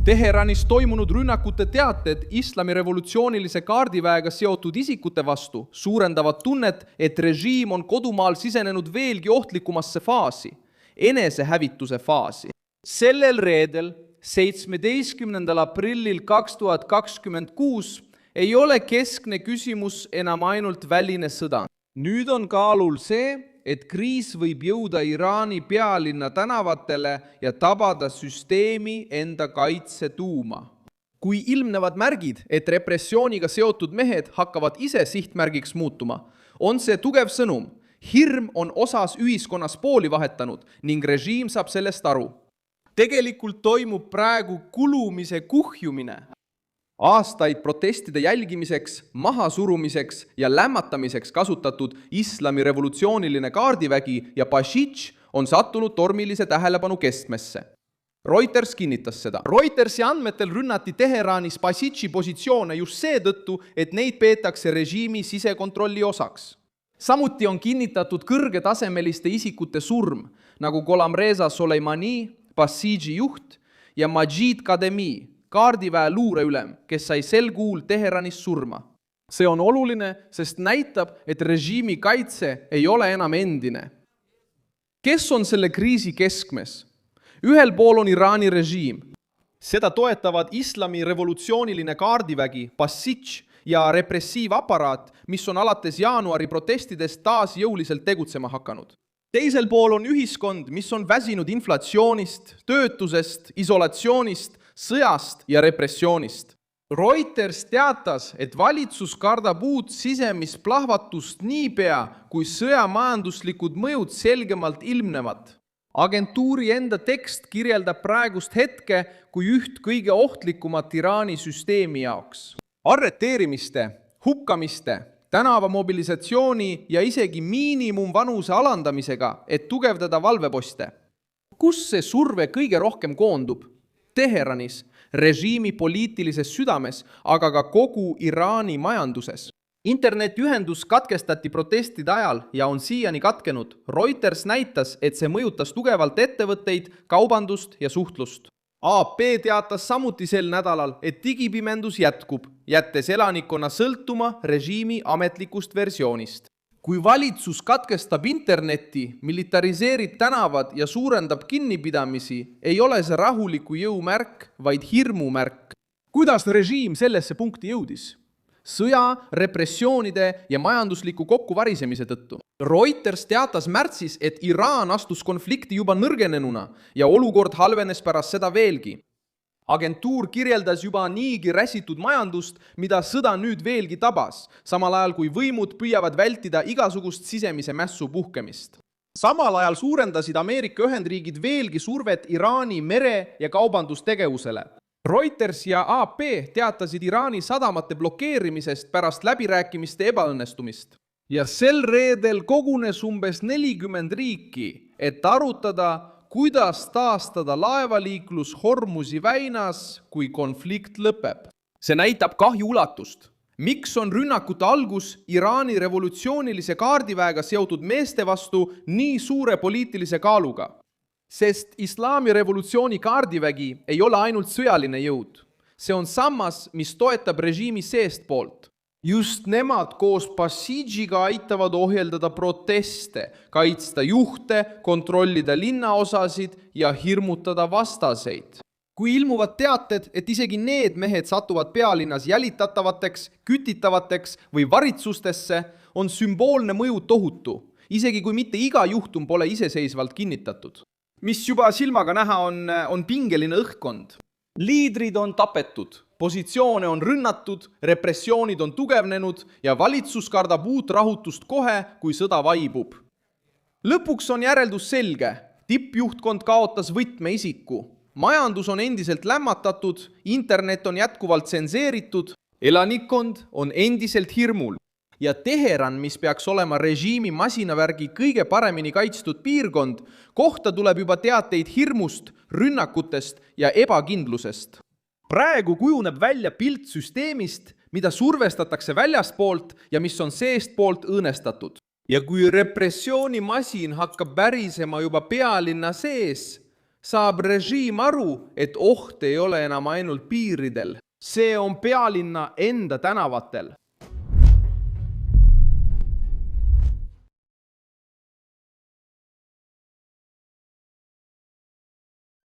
Teheranis toimunud rünnakute teated islami revolutsioonilise kaardiväega seotud isikute vastu suurendavad tunnet, et režiim on kodumaal sisenenud veelgi ohtlikumasse faasi, enesehävituse faasi. Sellel reedel, 17. aprillil 2026 ei ole keskne küsimus enam ainult väline sõda. Nüüd on kaalul see, et kriis võib jõuda Iraani pealinna tänavatele ja tabada süsteemi enda kaitsetuuma. Kui ilmnevad märgid, et repressiooniga seotud mehed hakkavad ise sihtmärgiks muutuma, on see tugev sõnum. Hirm on osas ühiskonnas pooli vahetanud ning režiim saab sellest aru. Tegelikult toimub praegu kulumise kuhjumine. Aastaid protestide jälgimiseks, mahasurumiseks ja lämmatamiseks kasutatud islami revolutsiooniline kaardivägi ja Basij on sattunud tormilise tähelepanu keskmesse. Reuters kinnitas seda. Reutersi andmetel rünnati Teheranis Basiji positsioone just seetõttu, et neid peetakse režiimi sisekontrolli osaks. Samuti on kinnitatud kõrgetasemeliste isikute surm, nagu Gholamreza Soleimani, Basiji juht ja Majid Kademi, kaardiväe luureülem, kes sai sel kuul Teheranis surma. See on oluline, sest näitab, et režiimi kaitse ei ole enam endine. Kes on selle kriisi keskmes? Ühel pool on Iraani režiim. Seda toetavad islami revolutsiooniline kaardivägi, Basij ja repressiivaparaat, mis on alates jaanuari protestidest taas jõuliselt tegutsema hakanud. Teisel pool on ühiskond, mis on väsinud inflatsioonist, töötusest, isolatsioonist, sõjast ja repressioonist. Reuters teatas, et valitsus kardab uut sisemist plahvatust niipea, kui sõjamajanduslikud mõjud selgemalt ilmnevad. Agentuuri enda tekst kirjeldab praegust hetke kui üht kõige ohtlikumat Iraani süsteemi jaoks. Arreteerimiste, hukkamiste, tänavamobilisatsiooni ja isegi miinimumvanuse alandamisega, et tugevdada valveposte. Kus see surve kõige rohkem koondub? Teheranis, režiimi poliitilises südames, aga ka kogu Iraani majanduses. Internetiühendus katkestati protestide ajal ja on siiani katkenud. Reuters näitas, et see mõjutas tugevalt ettevõtteid, kaubandust ja suhtlust. AP teatas samuti sel nädalal, et digipimendus jätkub, jättes elanikkonna sõltuma režiimi ametlikust versioonist. Kui valitsus katkestab interneti, militariseerib tänavad ja suurendab kinnipidamisi, ei ole see rahuliku jõu märk, vaid hirmu märk. Kuidas režiim sellesse punkti jõudis? Sõja, repressioonide ja majandusliku kokkuvarisemise tõttu. Reuters teatas märtsis, et Iraan astus konflikti juba nõrgenenuna ja olukord halvenes pärast seda veelgi. Agentuur kirjeldas juba niigi räsitud majandust, mida sõda nüüd veelgi tabas, samal ajal kui võimud püüavad vältida igasugust sisemise mässu puhkemist. Samal ajal suurendasid Ameerika Ühendriigid veelgi survet Iraani mere- ja kaubandustegevusele. Reuters ja AP teatasid Iraani sadamate blokeerimisest pärast läbirääkimiste ebaõnnestumist. Ja sel reedel kogunes umbes 40 riiki, et arutada, kuidas taastada laevaliiklus Hormuzi väinas, kui konflikt lõpeb. See näitab kahju ulatust. Miks on rünnakute algus Iraani revolutsioonilise kaardiväega seotud meeste vastu nii suure poliitilise kaaluga? Sest islami revolutsiooni kaardivägi ei ole ainult sõjaline jõud. See on sammas, mis toetab režiimi seestpoolt. Just nemad koos Basijiga aitavad ohjeldada proteste, kaitsta juhte, kontrollida linnaosasid ja hirmutada vastaseid. Kui ilmuvad teated, et isegi need mehed satuvad pealinnas jälitatavateks, kütitavateks või varitsustesse, on sümboolne mõju tohutu, isegi kui mitte iga juhtum pole iseseisvalt kinnitatud. Mis juba silmaga näha on pingeline õhkkond. Liidrid on tapetud, positsioone on rünnatud, repressioonid on tugevnenud ja valitsus kardab uut rahutust kohe, kui sõda vaibub. Lõpuks on järeldus selge. Tippjuhtkond kaotas võtmeisiku. Majandus on endiselt lämmatatud, internet on jätkuvalt tsenseeritud, elanikkond on endiselt hirmul. Ja Teheran, mis peaks olema režiimi masinavärgi kõige paremini kaitstud piirkond, kohta tuleb juba teateid hirmust, rünnakutest ja ebakindlusest. Praegu kujuneb välja pilt süsteemist, mida survestatakse väljaspoolt ja mis on seestpoolt õõnestatud. Ja kui repressioonimasin hakkab värisema juba pealinna sees, saab režiim aru, et oht ei ole enam ainult piiridel. See on pealinna enda tänavatel.